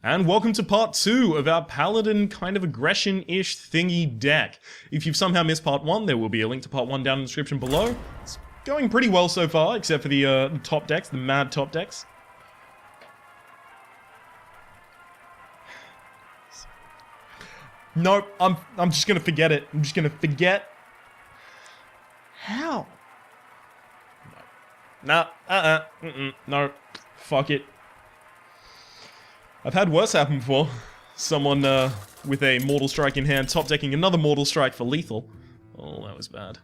And welcome to part 2 of our Paladin kind of aggression-ish thingy deck. If you've somehow missed part 1, there will be a link to part 1 down in the description below. It's going pretty well so far, except for the top decks, the mad top decks. Nope, I'm just gonna forget it. I'm just gonna forget. How? No. No. Fuck it. I've had worse happen before. Someone with a Mortal Strike in hand top decking another Mortal Strike for lethal. Oh, that was bad.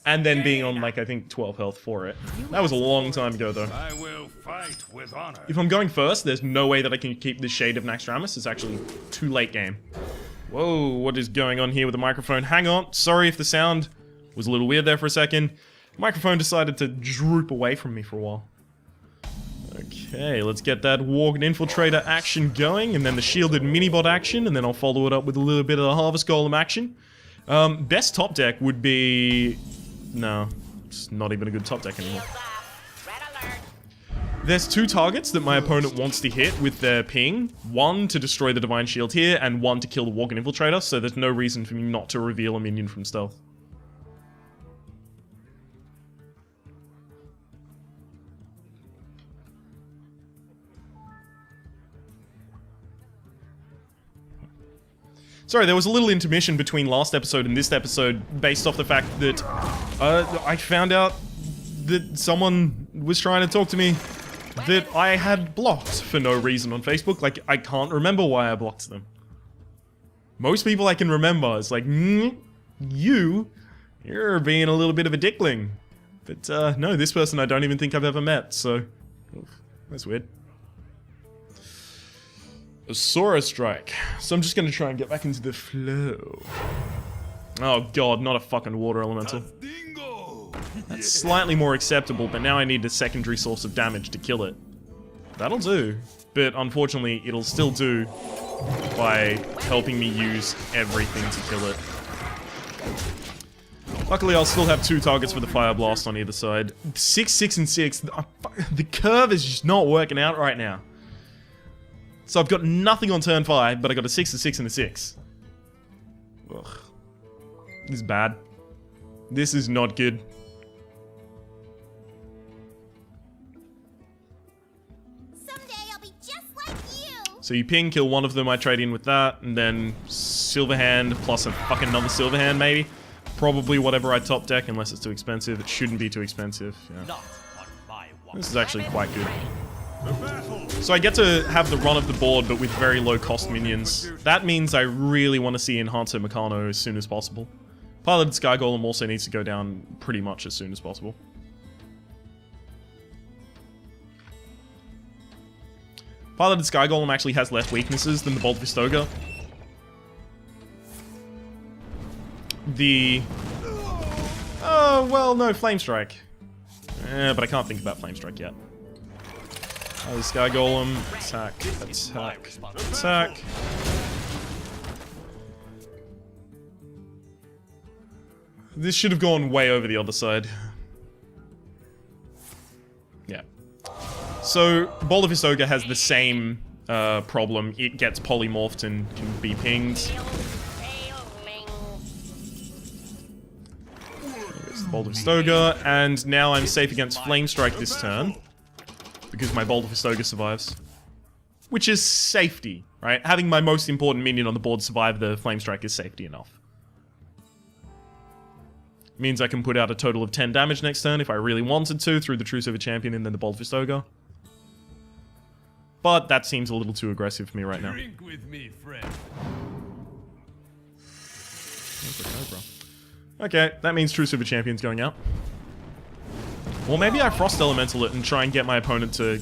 And then being on like I think 12 health for it. That was a long time ago though. I will fight with honor. If I'm going first, there's no way that I can keep this Shade of Naxxramas. It's actually too late game. Whoa, what is going on here with the microphone? Hang on, sorry if the sound was a little weird there for a second. The microphone decided to droop away from me for a while. Okay, let's get that Warged Infiltrator action going, and then the Shielded Minibot action, and then I'll follow it up with a little bit of the Harvest Golem action. Best top deck would be... No, it's not even a good top deck anymore. There's two targets that my opponent wants to hit with their ping. One to destroy the Divine Shield here, and one to kill the Warged Infiltrator, so there's no reason for me not to reveal a minion from stealth. Sorry, there was a little intermission between last episode and this episode based off the fact that I found out that someone was trying to talk to me that I had blocked for no reason on Facebook. Like, I can't remember why I blocked them. Most people I can remember. It's like, you're being a little bit of a dickling. But no, this person I don't even think I've ever met, so that's weird. Sora Strike. So I'm just gonna try and get back into the flow. Oh god, not a fucking water elemental. That's slightly more acceptable, but now I need a secondary source of damage to kill it. That'll do, but unfortunately it'll still do by helping me use everything to kill it. Luckily I'll still have two targets for the Fire Blast on either side. 6, 6, and 6. The curve is just not working out right now. So I've got nothing on turn 5, but I got a 6, a 6, and a 6. Ugh. This is bad. This is not good. Someday I'll be just like you. So you ping, kill one of them, I trade in with that, and then Silver Hand plus a fucking another Silver Hand maybe. Probably whatever I top deck, unless it's too expensive. It shouldn't be too expensive. Yeah. This is actually quite good. So I get to have the run of the board, but with very low cost minions. That means I really want to see Enhancer Meccano as soon as possible. Piloted Sky Golem also needs to go down pretty much as soon as possible. Piloted Sky Golem actually has less weaknesses than the Bolt of Vistoga. Oh, well, no, Flame Strike. But I can't think about Flame Strike yet. The Sky Golem, attack, attack, attack. This should have gone way over the other side. Yeah. So, Bolt of Vistoga has the same problem. It gets polymorphed and can be pinged. There's the Bolt of Vistoga, and now I'm safe against Flame Strike this turn. Because my Bolt of Vistoga survives. Which is safety, right? Having my most important minion on the board survive the Flame Strike is safety enough. Means I can put out a total of 10 damage next turn if I really wanted to through the True Silver Champion and then the Bolt of Vistoga. But that seems a little too aggressive for me right now. Drink with me, friend. Okay, that means True Silver Champion's going out. Or maybe I Frost Elemental it and try and get my opponent to,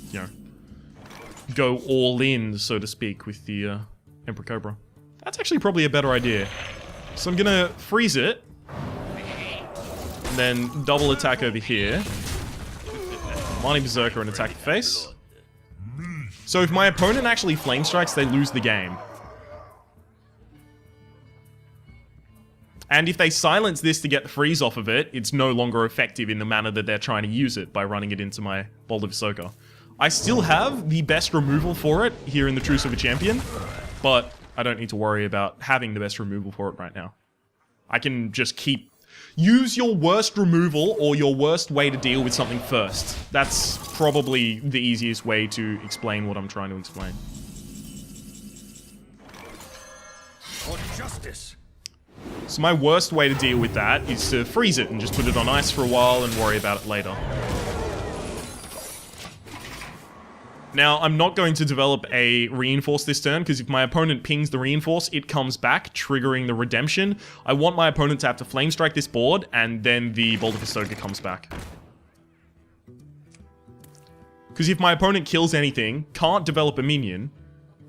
you know, go all in, so to speak, with the Emperor Cobra. That's actually probably a better idea. So I'm gonna freeze it, and then double attack over here. Mani Berserker and attack the face. So if my opponent actually Flame Strikes, they lose the game. And if they silence this to get the freeze off of it, it's no longer effective in the manner that they're trying to use it by running it into my Bolt of Vistoga. I still have the best removal for it here in the Truce of a Champion, but I don't need to worry about having the best removal for it right now. I can just use your worst removal or your worst way to deal with something first. That's probably the easiest way to explain what I'm trying to explain. For justice. So my worst way to deal with that is to freeze it and just put it on ice for a while and worry about it later. Now, I'm not going to develop a reinforce this turn, because if my opponent pings the reinforce, it comes back, triggering the redemption. I want my opponent to have to flame strike this board, and then the Bolt of Ahsoka comes back. Because if my opponent kills anything, can't develop a minion,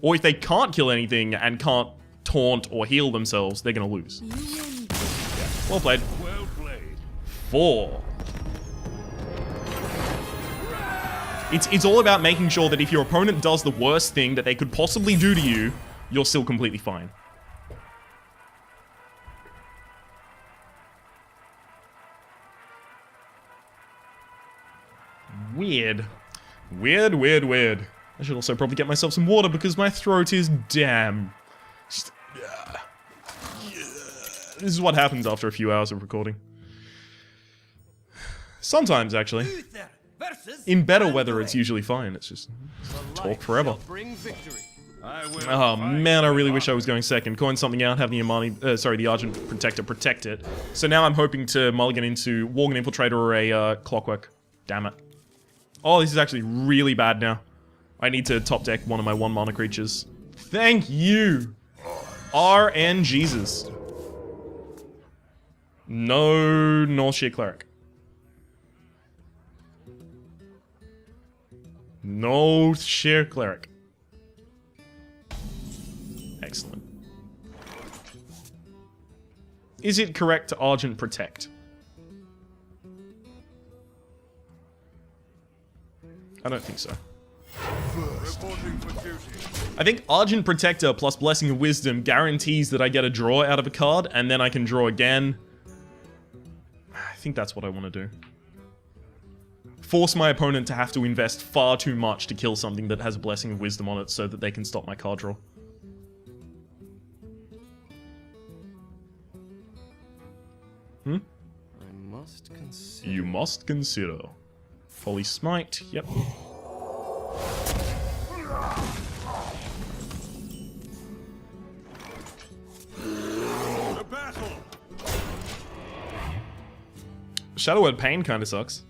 or if they can't kill anything and can't taunt or heal themselves, they're going to lose. Yeah. Well played. Well played. 4. It's all about making sure that if your opponent does the worst thing that they could possibly do to you, you're still completely fine. Weird. Weird, weird, weird. I should also probably get myself some water because my throat is damn. This is what happens after a few hours of recording. Sometimes, actually. In better weather, it's usually fine. It's just talk forever. Oh man, I really wish I was going second. Coin something out, have the the Argent Protector protect it. So now I'm hoping to mulligan into Worgen Infiltrator or a Clockwork. Damn it. Oh, this is actually really bad now. I need to top deck one of my 1 mana creatures. Thank you! RN Jesus. No Northshire Cleric. No Sheer Cleric. Excellent. Is it correct to Argent Protect? I don't think so. I think Argent Protector plus Blessing of Wisdom guarantees that I get a draw out of a card, and then I can draw again. I think that's what I want to do. Force my opponent to have to invest far too much to kill something that has a Blessing of Wisdom on it so that they can stop my card draw. Hmm? You must consider. Holy Smite, yep. Shadow Word Pain kinda sucks.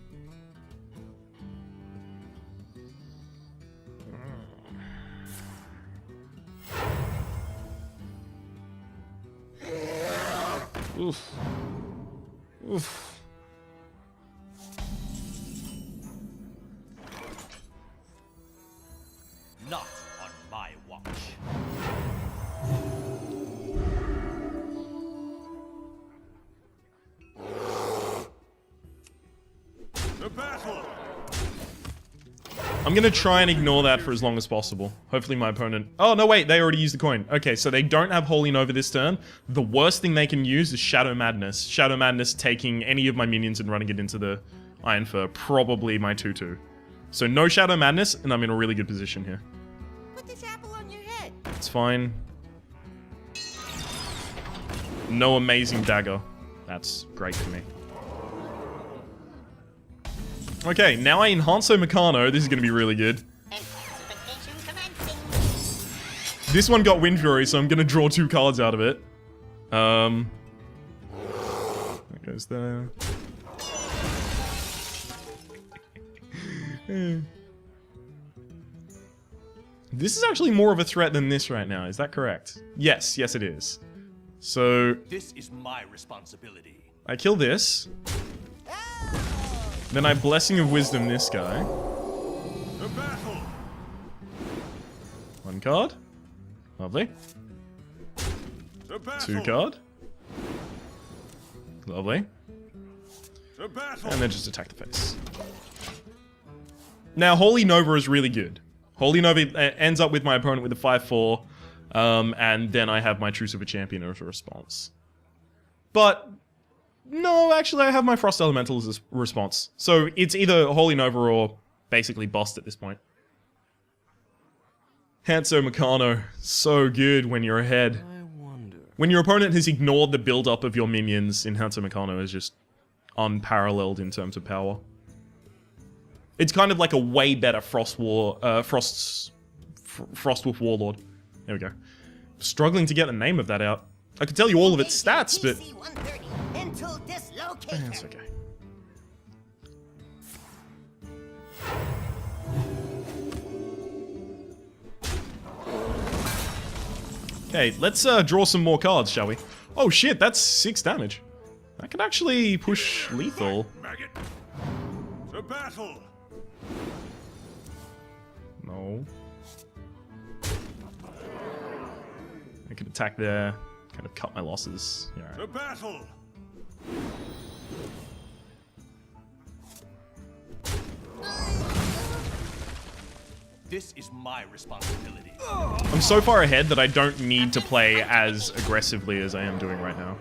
Oof. Oof. Not on my watch. The battle. I'm gonna try and ignore that for as long as possible. Hopefully my opponent... Oh, no, wait, they already used the coin. Okay, so they don't have Holy Nova this turn. The worst thing they can use is Shadow Madness. Shadow Madness taking any of my minions and running it into the Iron Fur. Probably my 2/2. So no Shadow Madness, and I'm in a really good position here. Put this apple on your head. It's fine. No Amazing Dagger. That's great for me. Okay, now I Enhancer Meccano. This is going to be really good. This one got Wind Fury, so I'm going to draw 2 cards out of it. That goes there. This is actually more of a threat than this right now. Is that correct? Yes, yes it is. So... This is my responsibility. I kill this. Then I Blessing of Wisdom this guy. The battle. 1 card. Lovely. The battle. 2 card. Lovely. The battle. And then just attack the face. Now, Holy Nova is really good. Holy Nova ends up with my opponent with a 5/4, and then I have my Truce of a Champion as a response. But... no, actually, I have my Frost Elemental as a response. So it's either Holy Nova or basically bust at this point. Hanzo Meccano, so good when you're ahead. When your opponent has ignored the build-up of your minions in Hanzo Meccano is just unparalleled in terms of power. It's kind of like a way better Frostwolf Warlord. There we go. Struggling to get the name of that out. I could tell you all of its stats, but... That's okay. Okay, let's draw some more cards, shall we? Oh shit, that's 6 damage. That could actually push lethal. Maggot. To battle. No. I could attack there, kind of cut my losses. Yeah, right. To battle. This is my responsibility. I'm so far ahead that I don't need to play as aggressively as I am doing right now.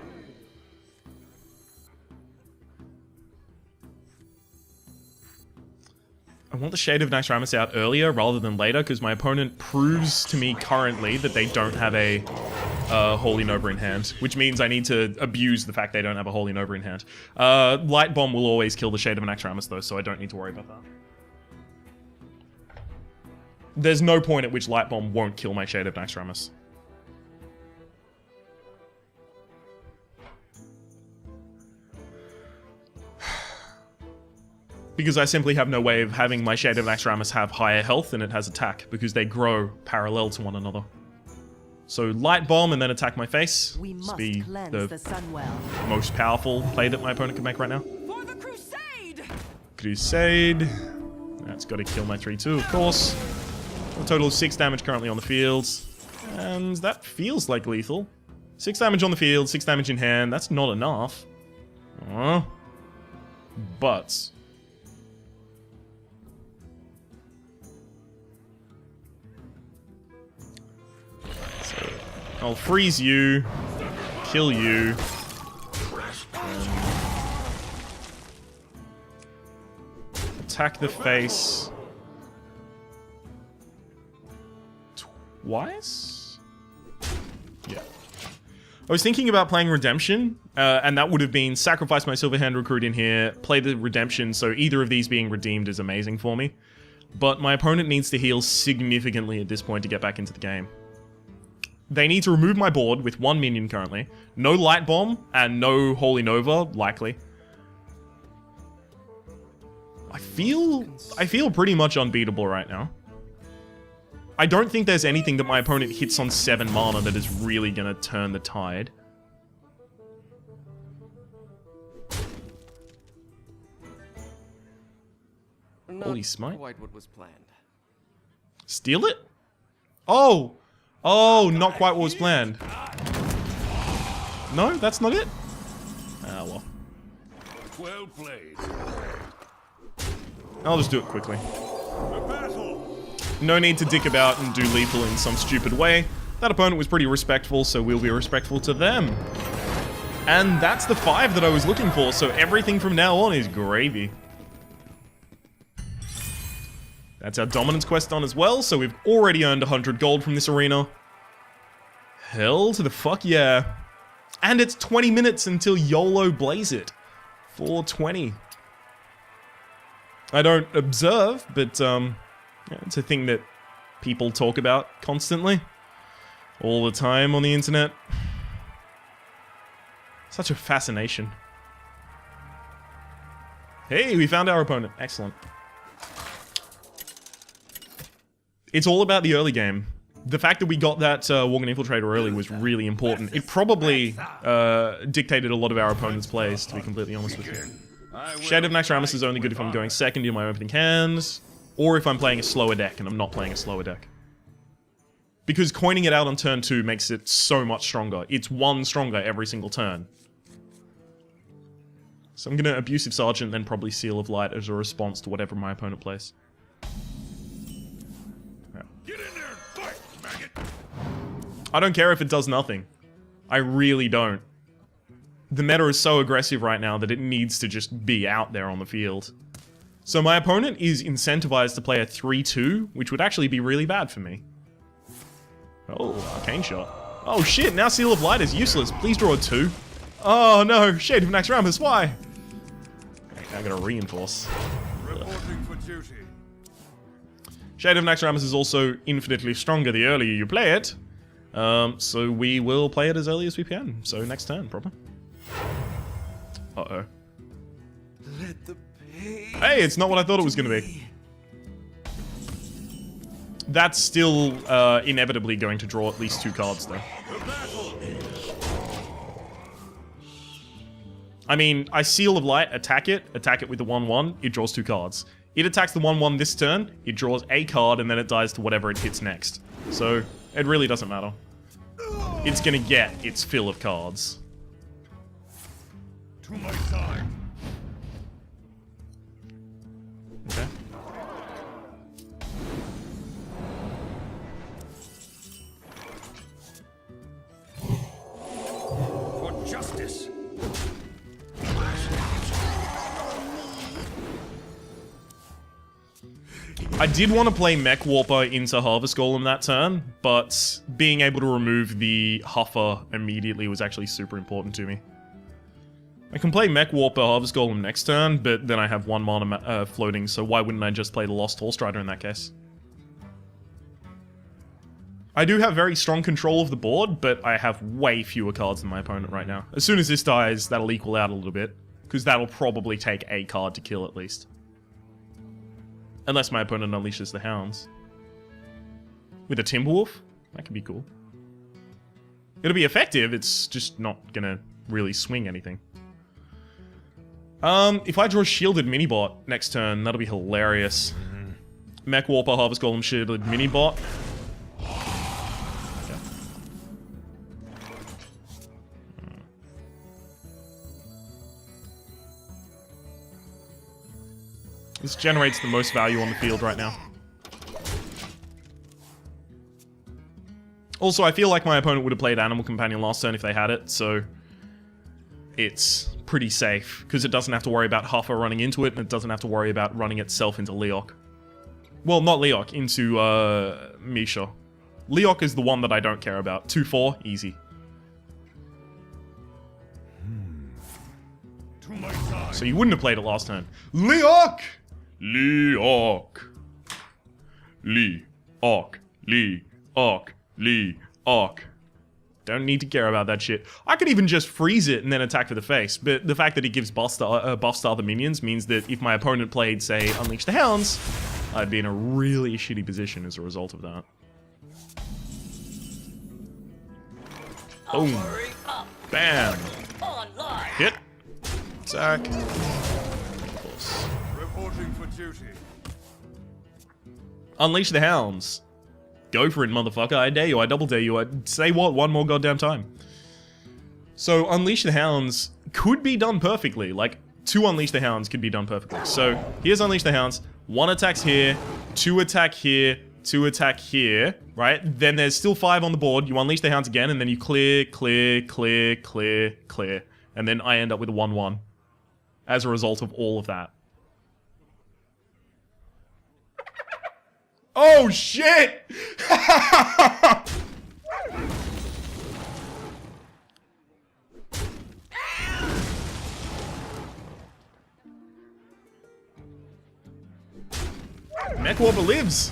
I want the Shade of Naxxramas out earlier rather than later because my opponent proves to me currently that they don't have a Holy Nova in hand, which means I need to abuse the fact they don't have a Holy Nova in hand. Light Bomb will always kill the Shade of Naxxramas though, so I don't need to worry about that. There's no point at which Light Bomb won't kill my Shade of Naxxramas. Because I simply have no way of having my Shade of Naxxramas have higher health than it has attack, because they grow parallel to one another. So Light Bomb and then attack my face. We must be cleanse the the Sunwell. most powerful play that my opponent can make right now. For the crusade! Crusade. That's got to kill my 3-2, of course. A total of 6 damage currently on the field. And that feels like lethal. 6 damage on the field, 6 damage in hand. That's not enough. But... so, I'll freeze you. Kill you. Attack the face. Twice? Yeah. I was thinking about playing Redemption, and that would have been sacrifice my Silverhand Recruit in here, play the Redemption, so either of these being redeemed is amazing for me. But my opponent needs to heal significantly at this point to get back into the game. They need to remove my board with 1 minion currently, no Light Bomb, and no Holy Nova, likely. I feel pretty much unbeatable right now. I don't think there's anything that my opponent hits on 7 mana that is really gonna turn the tide. Holy smite. Quite what was planned. Steal it? Oh! Oh, not quite what was planned. No, that's not it? Ah, well. Well played. I'll just do it quickly. To battle. No need to dick about and do lethal in some stupid way. That opponent was pretty respectful, so we'll be respectful to them. And that's the 5 that I was looking for, so everything from now on is gravy. That's our dominance quest done as well, so we've already earned 100 gold from this arena. Hell to the fuck yeah. And it's 20 minutes until YOLO Blaze It. 420. I don't observe, but yeah, it's a thing that people talk about constantly. All the time on the internet. Such a fascination. Hey, we found our opponent. Excellent. It's all about the early game. The fact that we got that Worgen Infiltrator early was really important. It probably dictated a lot of our opponent's plays, to be completely honest with you. Shade of Naxxramas is only good if I'm going second in my opening hands, or if I'm playing a slower deck and I'm not playing a slower deck. Because coining it out on turn 2 makes it so much stronger. It's 1 stronger every single turn. So I'm gonna Abusive Sergeant, then probably Seal of Light as a response to whatever my opponent plays. Get in there and fight, maggot. I don't care if it does nothing. I really don't. The meta is so aggressive right now that it needs to just be out there on the field. So my opponent is incentivized to play a 3-2, which would actually be really bad for me. Oh, Arcane Shot. Oh shit, now Seal of Light is useless. Please draw a 2. Oh no, Shade of Naxxramas, why? Okay, I gotta reinforce. Reporting for duty. Shade of Naxxramas is also infinitely stronger the earlier you play it. So we will play it as early as we can. So next turn, probably. Uh-oh. Let the pain. Hey, it's not what I thought it was gonna be. That's still inevitably going to draw at least 2 cards, though. I mean, I Seal of Light, attack it with the 1/1, it draws 2 cards. It attacks the 1/1 this turn, it draws a card, and then it dies to whatever it hits next. So, it really doesn't matter. It's gonna get its fill of cards. To my side. Okay. For justice. I did want to play Mech Warper into Harvest Golem that turn, but being able to remove the Huffer immediately was actually super important to me. I can play Mech Warper Harvest Golem next turn, but then I have 1 mana floating, so why wouldn't I just play the Lost Horse Rider in that case? I do have very strong control of the board, but I have way fewer cards than my opponent right now. As soon as this dies, that'll equal out a little bit, because that'll probably take a card to kill at least. Unless my opponent unleashes the Hounds. With a Timberwolf? That could be cool. It'll be effective, it's just not gonna really swing anything. If I draw Shielded Minibot next turn, that'll be hilarious. Mech Warper, Harvest Golem, Shielded Minibot. Okay. This generates the most value on the field right now. Also, I feel like my opponent would have played Animal Companion last turn if they had it, so it's pretty safe, because it doesn't have to worry about Huffer running into it, and it doesn't have to worry about running itself into Leok. Well, not Leok, into Misha. Leok is the one that I don't care about. 2/4, easy. To my side. So you wouldn't have played it last turn. Leok! Leok. Leok. Leok. Leok. Don't need to care about that shit. I could even just freeze it and then attack for the face, but the fact that it gives buffs to other minions means that if my opponent played, say, Unleash the Hounds, I'd be in a really shitty position as a result of that. Boom. Bam. Hit. Attack. Of course. Reporting for duty. Unleash the Hounds. Go for it, motherfucker. I dare you. I double dare you. I say what one more goddamn time. So Unleash the Hounds could be done perfectly. Like, 2 Unleash the Hounds could be done perfectly. So here's Unleash the Hounds. 1 attacks here, 2 attack here, 2 attack here, right? Then there's still 5 on the board. You Unleash the Hounds again, and then you clear, clear, clear, clear, clear. And then I end up with a 1/1 as a result of all of that. Oh shit! Mech Warper lives!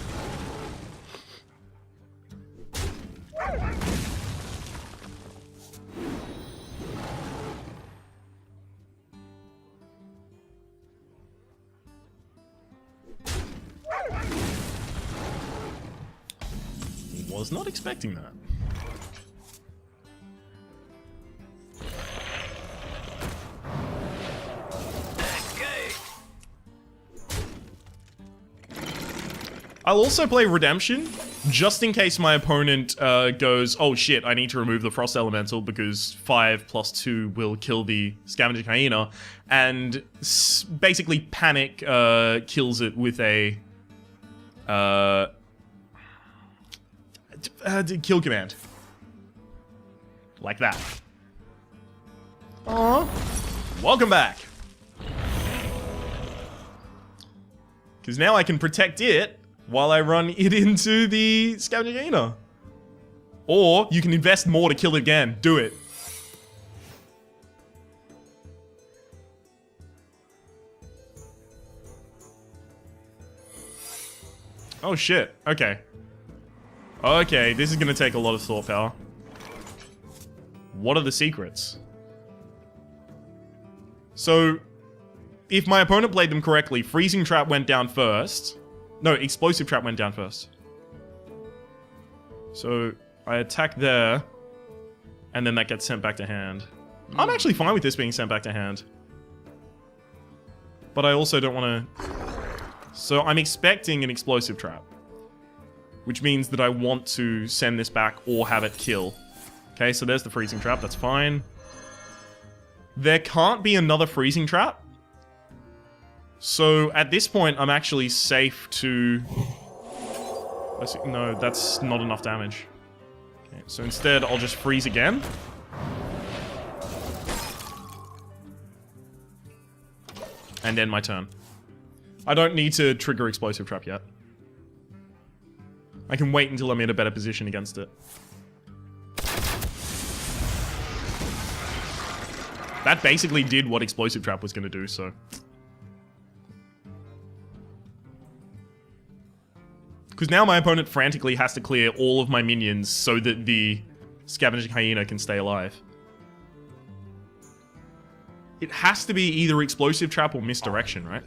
Was not expecting that. I'll also play Redemption, just in case my opponent goes, oh shit, I need to remove the Frost Elemental because 5+2 will kill the Scavenging Hyena, and basically panic kills it with a kill command. Like that. Aww. Welcome back. Because now I can protect it while I run it into the Scavenging Hyena. Or you can invest more to kill it again. Do it. Oh shit. Okay. Okay, this is gonna take a lot of thought power. What are the secrets? So, if my opponent played them correctly, Freezing Trap went down first. No, Explosive Trap went down first. So, I attack there, and then that gets sent back to hand. I'm actually fine with this being sent back to hand. But I also don't want to... So, I'm expecting an Explosive Trap. Which means that I want to send this back or have it kill. Okay, so there's the Freezing Trap, that's fine. There can't be another Freezing Trap. So, at this point, I'm actually safe to... No, that's not enough damage. Okay, so instead, I'll just freeze again. And end my turn. I don't need to trigger Explosive Trap yet. I can wait until I'm in a better position against it. That basically did what Explosive Trap was going to do, so... Because now my opponent frantically has to clear all of my minions so that the Scavenging Hyena can stay alive. It has to be either Explosive Trap or Misdirection, right?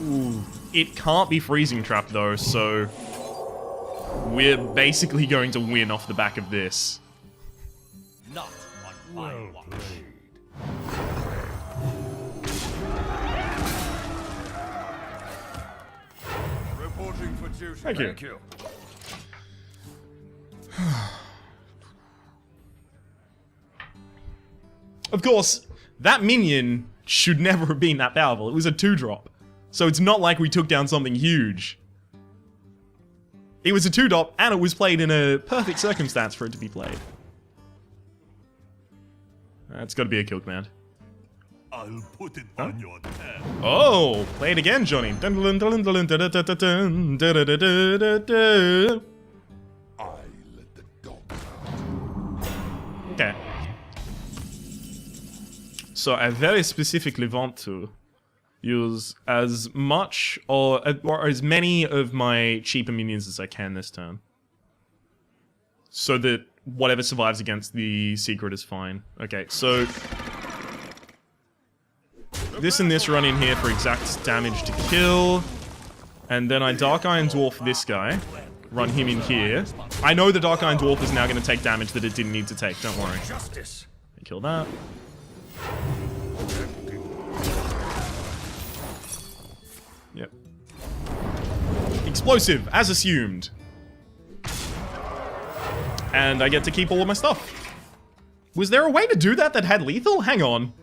Ooh. It can't be Freezing Trap, though, so... We're basically going to win off the back of this. Not on my watch. Reporting for duty. Thank you. Of course, that minion should never have been that powerful. It was a 2-drop. So it's not like we took down something huge. It was a 2-drop, and it was played in a perfect circumstance for it to be played. That's gotta be a kill command. I'll put it on your tab. Oh, play it again, Johnny. I let the dog out. Okay. So I very specifically want to use as much or as many of my cheaper minions as I can this turn. So that whatever survives against the secret is fine. Okay, so... This and this run in here for exact damage to kill. And then I Dark Iron Dwarf this guy. Run him in here. I know the Dark Iron Dwarf is now going to take damage that it didn't need to take, don't worry. Justice. Kill that. Yep. Explosive, as assumed. And I get to keep all of my stuff. Was there a way to do that that had lethal? Hang on.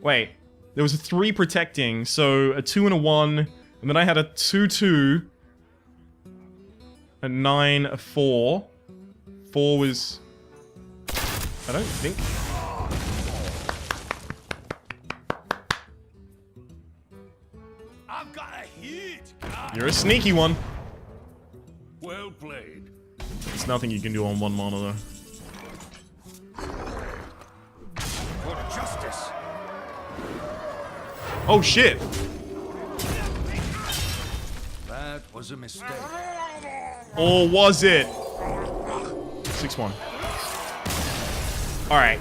Wait. There was a 3 protecting, so a 2 and a 1. And then I had a 2-2. A 9, a 4. 4 was... I don't think... I've got a hit. You're a sneaky one. Well played. There's nothing you can do on 1 mana, though. For justice. Oh, shit! That was a mistake. Or was it? 6-1. Alright.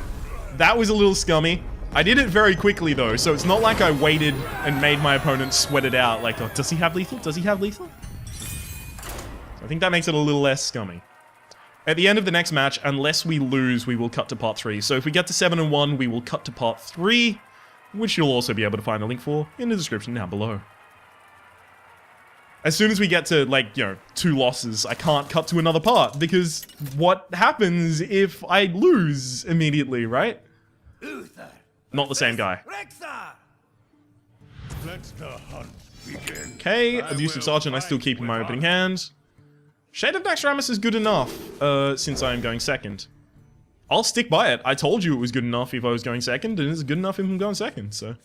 That was a little scummy. I did it very quickly, though, so it's not like I waited and made my opponent sweat it out. Like, oh, does he have lethal? Does he have lethal? So I think that makes it a little less scummy. At the end of the next match, unless we lose, we will cut to part 3. So if we get to 7-1, we will cut to part 3, which you'll also be able to find a link for in the description down below. As soon as we get to, like, 2 losses, I can't cut to another part, because what happens if I lose immediately, right? Not the same guy. Let the hunt begin. Okay, Abusive Sergeant I still keep in my opening hand. Shade of Naxxramas is good enough, since I am going second. I'll stick by it. I told you it was good enough if I was going second, and it's good enough if I'm going second, so...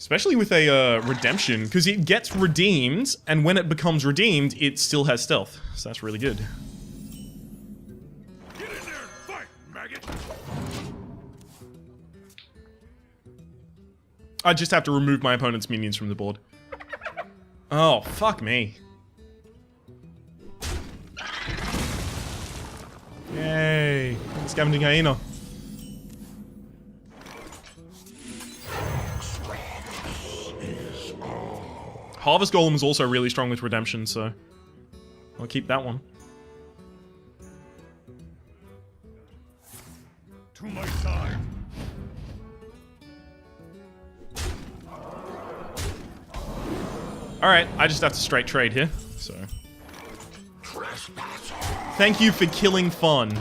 Especially with a redemption, because it gets redeemed, and when it becomes redeemed, it still has stealth. So that's really good. Get in there and fight, maggot! I just have to remove my opponent's minions from the board. Oh, fuck me. Yay. Scavenging hyena. Harvest Golem is also really strong with redemption, so I'll keep that one. To my side. Alright, I just have to straight trade here, so. Thank you for killing fun.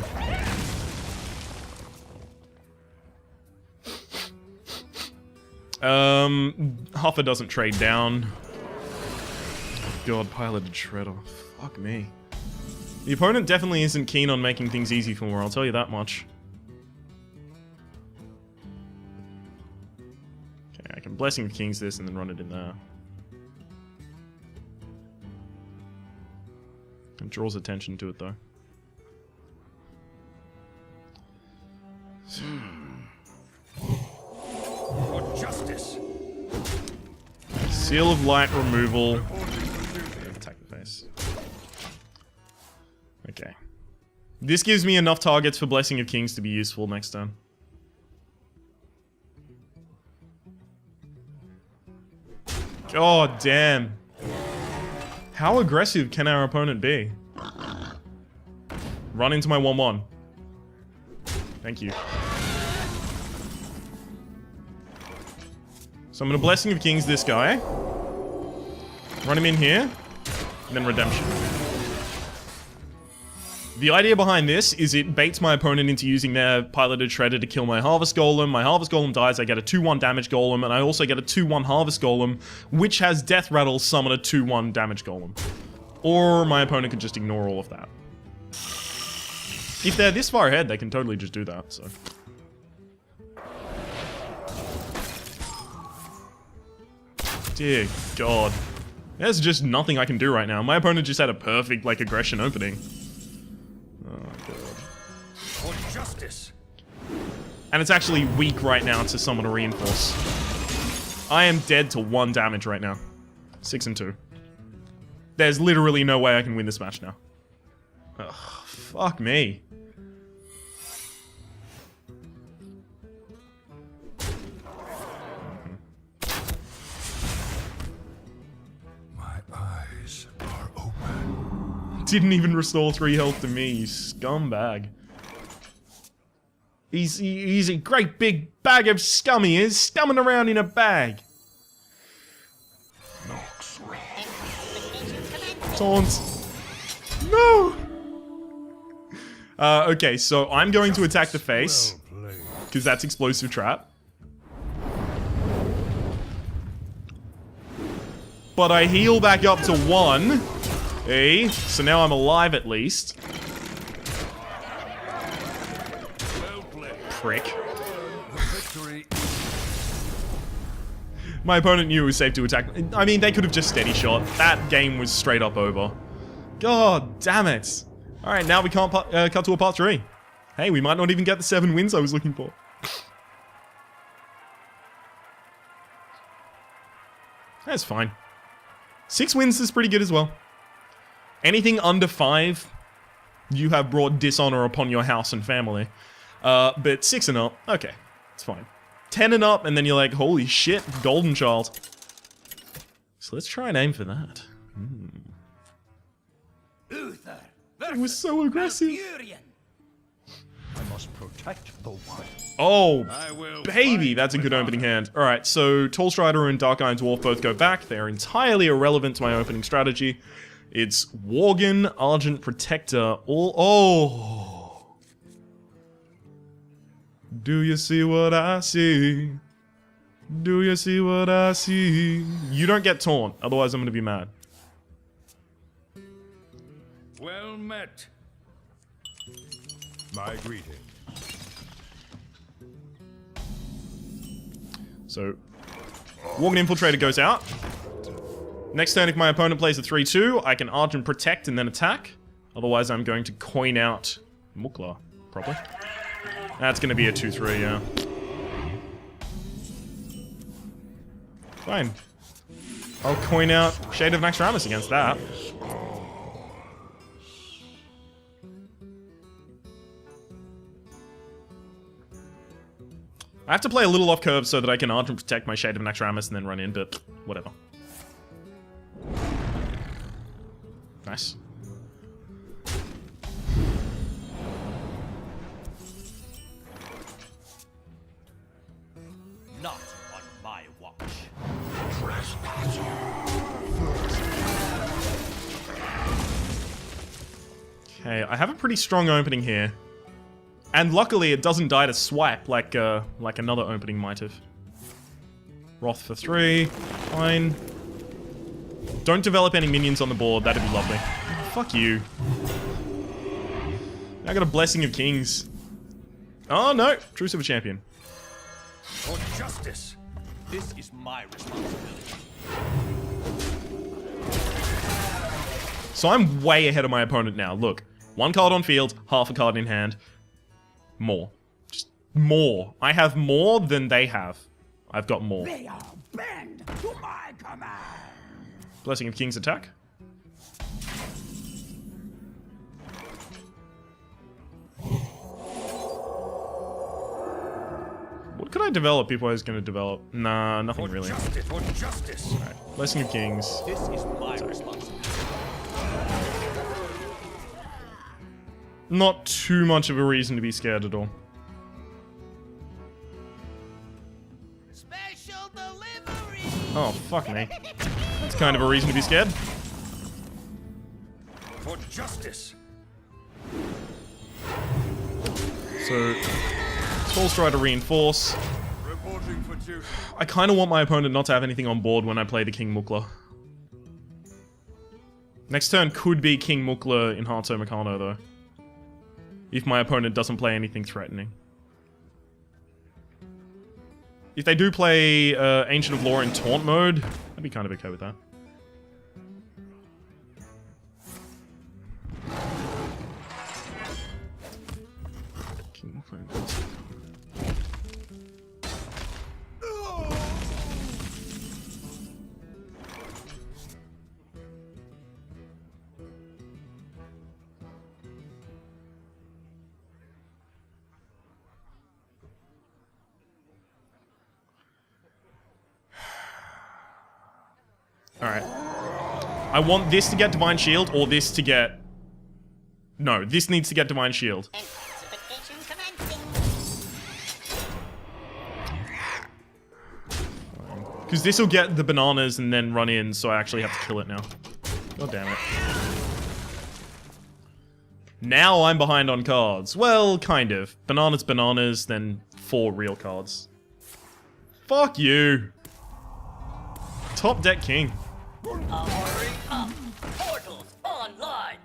Huffer doesn't trade down. God, piloted shredder. Fuck me. The opponent definitely isn't keen on making things easy for me, I'll tell you that much. Okay, I can Blessing of Kings this and then run it in there. It draws attention to it though. For justice. Seal of Light removal. Attack the face. Okay. This gives me enough targets for Blessing of Kings to be useful next turn. God damn. How aggressive can our opponent be? Run into my 1-1. Thank you. So I'm gonna Blessing of Kings this guy. Run him in here. And then Redemption. The idea behind this is it baits my opponent into using their Piloted Shredder to kill my Harvest Golem. My Harvest Golem dies, I get a 2-1 damage Golem, and I also get a 2-1 Harvest Golem, which has Death Rattle summon a 2-1 damage Golem. Or my opponent could just ignore all of that. If they're this far ahead, they can totally just do that, so. Dear God. There's just nothing I can do right now. My opponent just had a perfect, like, aggression opening. Oh, God. For justice. And it's actually weak right now to summon a Reinforce. I am dead to 1 damage right now. 6 and 2. There's literally no way I can win this match now. Ugh, fuck me. My eyes are open. Didn't even restore 3 health to me, you scumbag. He's a great big bag of scum, he is, scumming around in a bag. Taunt. No! Okay, so I'm going to attack the face, because that's Explosive Trap. But I heal back up to 1. Hey, so now I'm alive at least. Prick. Victory. My opponent knew it was safe to attack. I mean, they could have just steady shot. That game was straight up over. God damn it. Alright, now we can't cut to a part 3. Hey, we might not even get the 7 wins I was looking for. That's fine. 6 wins is pretty good as well. Anything under 5, you have brought dishonor upon your house and family. But 6 and up, okay, it's fine. 10 and up, and then you're like, holy shit, golden child. So let's try and aim for that. Uther. It was so aggressive. I must protect the one. Oh, I will baby, fight that's a with good opening honor. hand. Alright, so Tall Strider and Dark Iron Dwarf both go back. They're entirely irrelevant to my opening strategy. It's Worgen, Argent Protector, all... Oh... Do you see what I see? Do you see what I see? You don't get taunt, otherwise I'm gonna be mad. Well met. My greeting. So, Walking Infiltrator goes out. Next turn, if my opponent plays a 3-2, I can Argent Protect and then attack. Otherwise, I'm going to coin out Mukla, probably. That's going to be a 2-3, yeah. Fine. I'll coin out Shade of Naxxramas against that. I have to play a little off curve so that I can Argent Protect my Shade of Naxxramas and then run in, but whatever. Nice. Not on my watch. Okay, I have a pretty strong opening here. And luckily it doesn't die to swipe like another opening might have. Wrath for 3. Fine. Don't develop any minions on the board, that'd be lovely. Fuck you. I got a Blessing of Kings. Oh no, Truce of a Champion. For justice. This is my responsibility. So I'm way ahead of my opponent now. Look, 1 card on field, half a card in hand. More. Just more. I have more than they have. I've got more. They all bend to my command. Blessing of Kings attack. What could I develop if I was going to develop? Nah, nothing really. For justice. Alright, Blessing of Kings. This is my responsibility. Not too much of a reason to be scared at all. Special delivery. Oh, fuck me. That's kind of a reason to be scared. For justice. So, Soul's try to reinforce. Reporting for duty. I kind of want my opponent not to have anything on board when I play the King Mukla. Next turn could be King Mukla in Hearthstone Meccano, though. If my opponent doesn't play anything threatening. If they do play Ancient of Lore in Taunt mode, I'd be kind of okay with that. King Mukla. Alright. I want this to get Divine Shield, or this to get... No, this needs to get Divine Shield. Intensification commencing. Because this will get the bananas and then run in, so I actually have to kill it now. God damn it. Now I'm behind on cards. Well, kind of. Bananas, then 4 real cards. Fuck you. Top deck king. Hurry up! Portals online!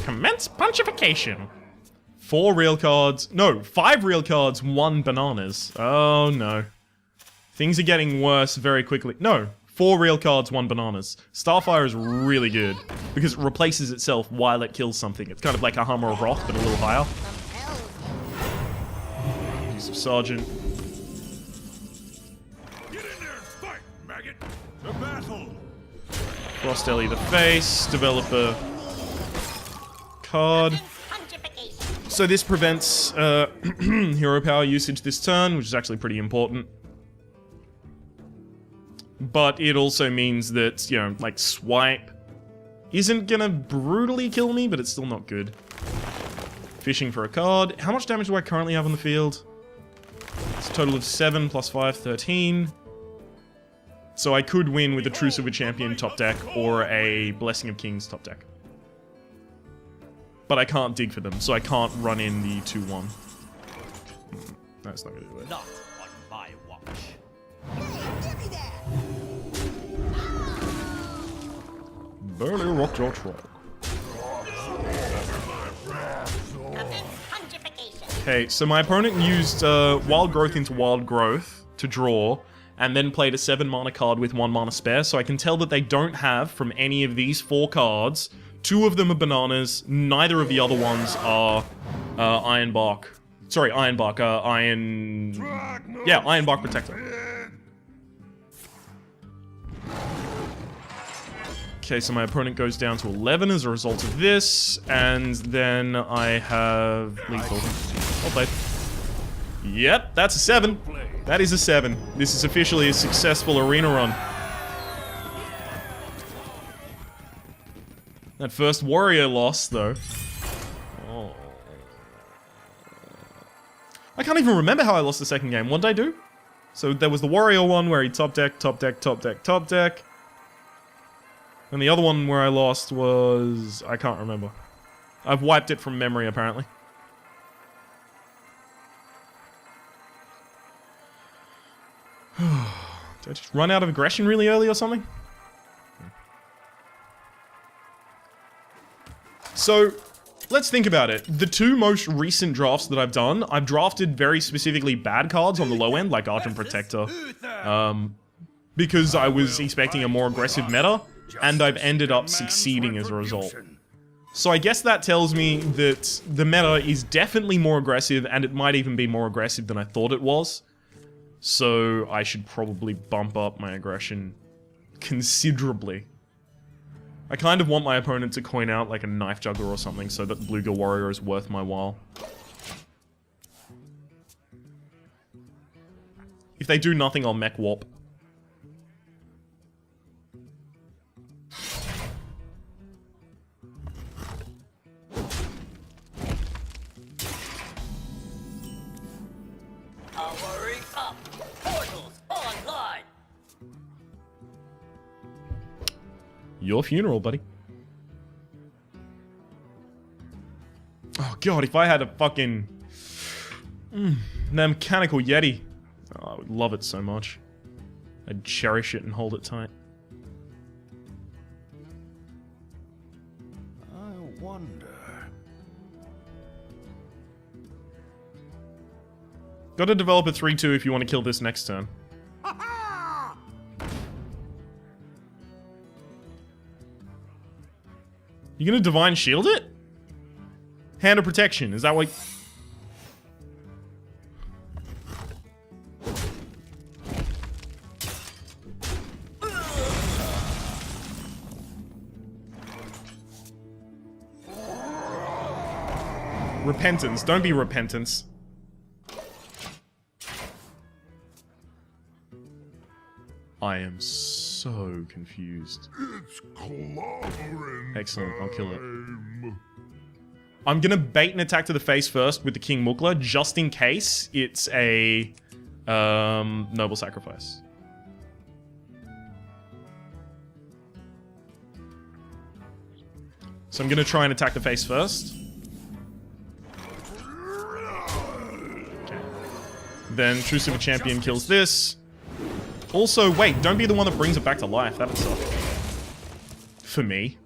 Commence punchification. 4 real cards. No, 5 real cards, 1 bananas. Oh no. Things are getting worse very quickly. No, 4 real cards, 1 bananas. Starfire is really good because it replaces itself while it kills something. It's kind of like a Hammer of Wrath, but a little higher. Use of Sergeant. Get in there and fight, maggot. To battle. Frost Ellie the face. Develop a card. So this prevents hero power usage this turn, which is actually pretty important. But it also means that, you know, like, swipe isn't gonna brutally kill me, but it's still not good. Fishing for a card. How much damage do I currently have on the field? It's a total of 7 plus 5, 13. So I could win with a Truce of a Champion top deck or a Blessing of Kings top deck. But I can't dig for them, so I can't run in the 2-1. No, it's not gonna do it. Not on my watch. Give me that! Burly rock, rock, rock. Okay, so my opponent used Wild Growth into Wild Growth to draw, and then played a 7 mana card with 1 mana spare, so I can tell that they don't have, from any of these 4 cards, 2 of them are bananas, neither of the other ones are Ironbark. Sorry, Ironbark, Yeah, Ironbark Protector. Okay, so my opponent goes down to 11 as a result of this, and then I have lethal. Well played. Yep, that's a 7. That is a 7. This is officially a successful arena run. That first warrior loss, though. Oh. I can't even remember how I lost the second game. What did I do? So there was the warrior one where he top deck, top deck, top deck, top deck. And the other one where I lost was... I can't remember. I've wiped it from memory, apparently. Did I just run out of aggression really early or something? So, let's think about it. The 2 most recent drafts that I've done, I've drafted very specifically bad cards on the low end, like Argent Protector. Because I was expecting a more aggressive meta. And I've ended up succeeding as a result. So I guess that tells me that the meta is definitely more aggressive, and it might even be more aggressive than I thought it was. So I should probably bump up my aggression considerably. I kind of want my opponent to coin out like a Knife Juggler or something so that Bluegill Warrior is worth my while. If they do nothing, I'll Mech Warp. Powering up. Portals online. Your funeral, buddy. Oh god, if I had a fucking... the Mechanical Yeti. Oh, I would love it so much. I'd cherish it and hold it tight. I wonder. Gotta develop a 3-2 if you want to kill this next turn. You gonna Divine Shield it? Hand of Protection, is that what... Repentance, don't be Repentance. I am so confused. It's clobbering. Excellent, I'll kill it. I'm gonna bait an attack to the face first with the King Mukla, just in case it's a Noble Sacrifice. So I'm gonna try and attack the face first. Okay. Then True Silver Champion kills this. Also, wait, don't be the one that brings it back to life. That would suck. For me.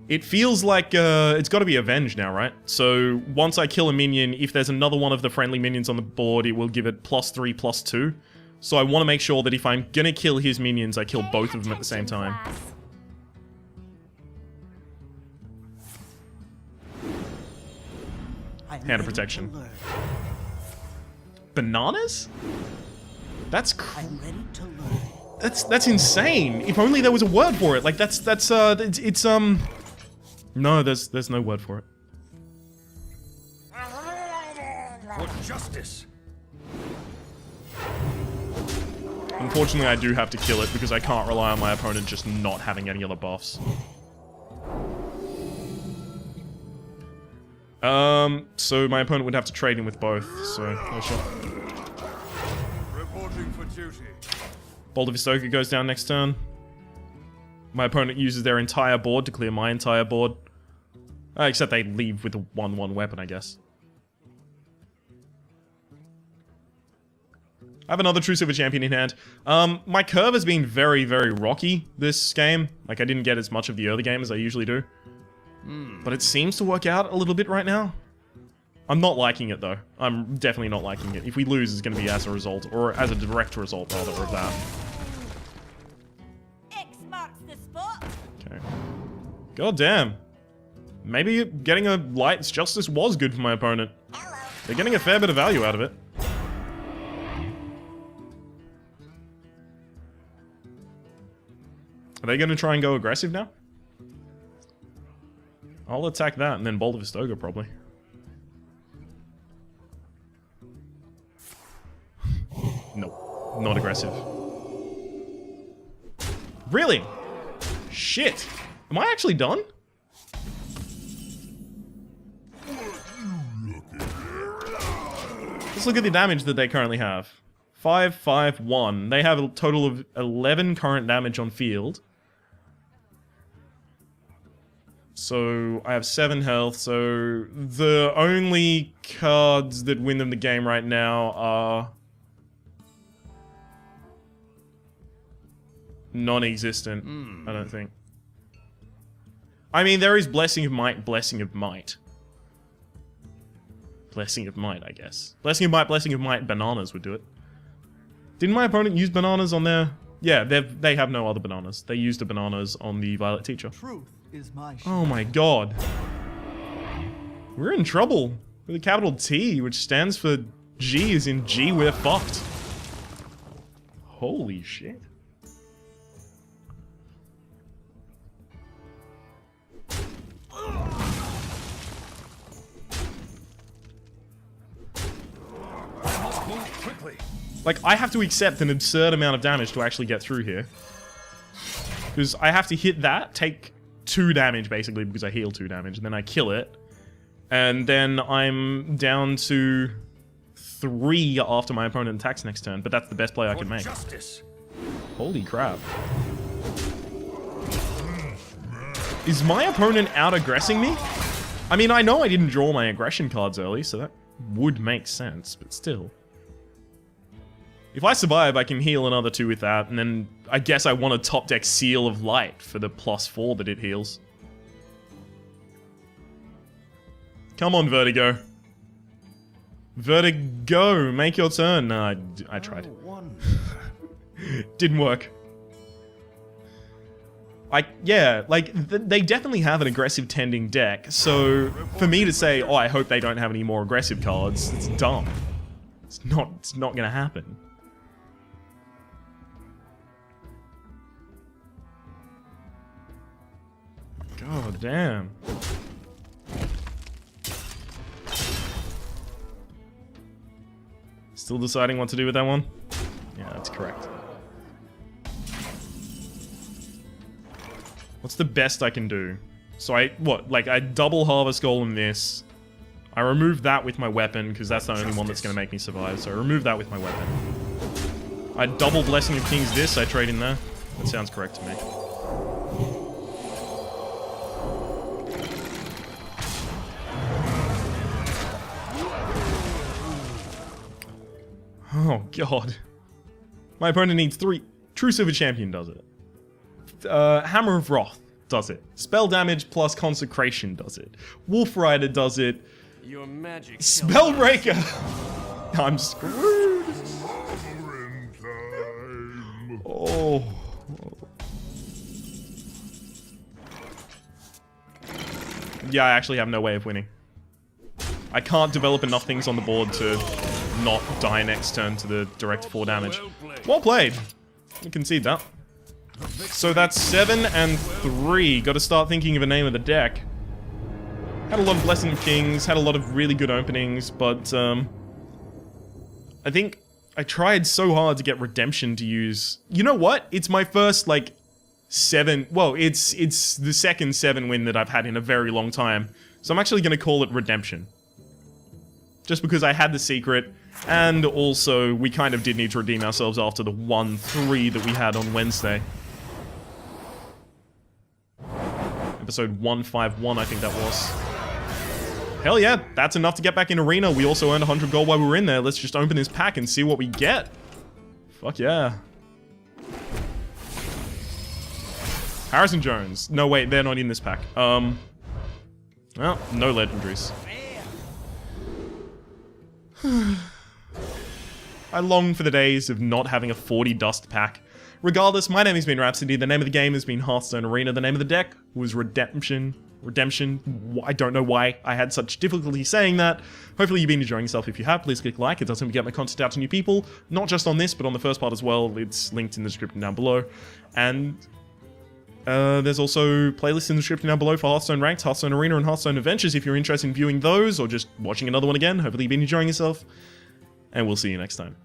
It feels like it's got to be avenged now, right? So once I kill a minion, if there's another one of the friendly minions on the board, it will give it +3/+2. So I want to make sure that if I'm gonna kill his minions, I kill both of them at the same time. Hand of Protection. Bananas? That's that's insane. If only there was a word for it. Like it's no, there's no word for it. For justice. Unfortunately, I do have to kill it because I can't rely on my opponent just not having any other buffs. So my opponent would have to trade in with both, so no shot. Reporting for duty. Bolt of Hisoka goes down next turn. My opponent uses their entire board to clear my entire board. Except they leave with a 1/1 weapon, I guess. I have another True Silver Champion in hand. My curve has been very, very rocky this game. Like, I didn't get as much of the early game as I usually do. But it seems to work out a little bit right now. I'm not liking it, though. I'm definitely not liking it. If we lose, it's going to be as a result, or as a direct result, rather, of that. X marks the spot. Okay. God damn. Maybe getting a Light's Justice was good for my opponent. Hello. They're getting a fair bit of value out of it. Are they going to try and go aggressive now? I'll attack that and then Bolt of Vistoga, probably. Nope. Not aggressive. Really? Shit. Am I actually done? Let's look at the damage that they currently have. 5, 5, 1. They have a total of 11 current damage on field. So I have 7 health, so the only cards that win them the game right now are non-existent, I don't think. I mean, there is Blessing of Might, Blessing of Might. Blessing of Might, I guess. Blessing of Might, Bananas would do it. Didn't my opponent use Bananas on their... Yeah, they have no other Bananas. They used the Bananas on the Violet Teacher. Truth is my Oh my god. We're in trouble with a capital T, which stands for G as in G, we're fucked. Holy shit. Quickly. Like, I have to accept an absurd amount of damage to actually get through here. Because I have to hit that, take 2 damage, basically, because I heal 2 damage, and then I kill it. And then I'm down to 3 after my opponent attacks next turn, but that's the best play I can make. Justice. Holy crap. Is my opponent out-aggressing me? I mean, I know I didn't draw my aggression cards early, so that would make sense, but still. If I survive, I can heal another 2 with that, and then I guess I want a top deck Seal of Light for the +4 that it heals. Come on, Vertigo. Vertigo, make your turn. No, I tried. Didn't work. Yeah, like, they definitely have an aggressive tending deck, so for me to say, oh, I hope they don't have any more aggressive cards, it's dumb. It's not gonna happen. God damn. Still deciding what to do with that one? Yeah, that's correct. What's the best I can do? So I double Harvest Golem this. I remove that with my weapon, because that's the only one that's going to make me survive. So I remove that with my weapon. I double Blessing of Kings this, I trade in there. That sounds correct to me. Oh, God. My opponent needs 3. True Silver Champion does it. Hammer of Wrath does it. Spell damage plus Consecration does it. Wolf Rider does it. Your magic. Spellbreaker! I'm screwed. Oh. Yeah, I actually have no way of winning. I can't develop enough things on the board to not die next turn to the direct 4 damage. Well played. You concede that. So that's 7 and 3. Gotta start thinking of a name of the deck. Had a lot of Blessing of Kings, had a lot of really good openings, but I think I tried so hard to get Redemption to use... You know what? It's my first, like, 7... Well, it's the second 7 win that I've had in a very long time. So I'm actually gonna call it Redemption. Just because I had the secret, and also we kind of did need to redeem ourselves after the 1-3 that we had on Wednesday. Episode 151, I think that was. Hell yeah, that's enough to get back in Arena. We also earned 100 gold while we were in there. Let's just open this pack and see what we get. Fuck yeah. Harrison Jones. No, wait, they're not in this pack. Well, no legendaries. I long for the days of not having a 40 dust pack. Regardless, my name has been Rhapsody, the name of the game has been Hearthstone Arena, the name of the deck was Redemption. I don't know why I had such difficulty saying that. Hopefully you've been enjoying yourself. If you have, please click like. It does help me get my content out to new people. Not just on this, but on the first part as well. It's linked in the description down below. And there's also playlists in the description down below for Hearthstone Ranked, Hearthstone Arena, and Hearthstone Adventures if you're interested in viewing those or just watching another one again. Hopefully you've been enjoying yourself. And we'll see you next time.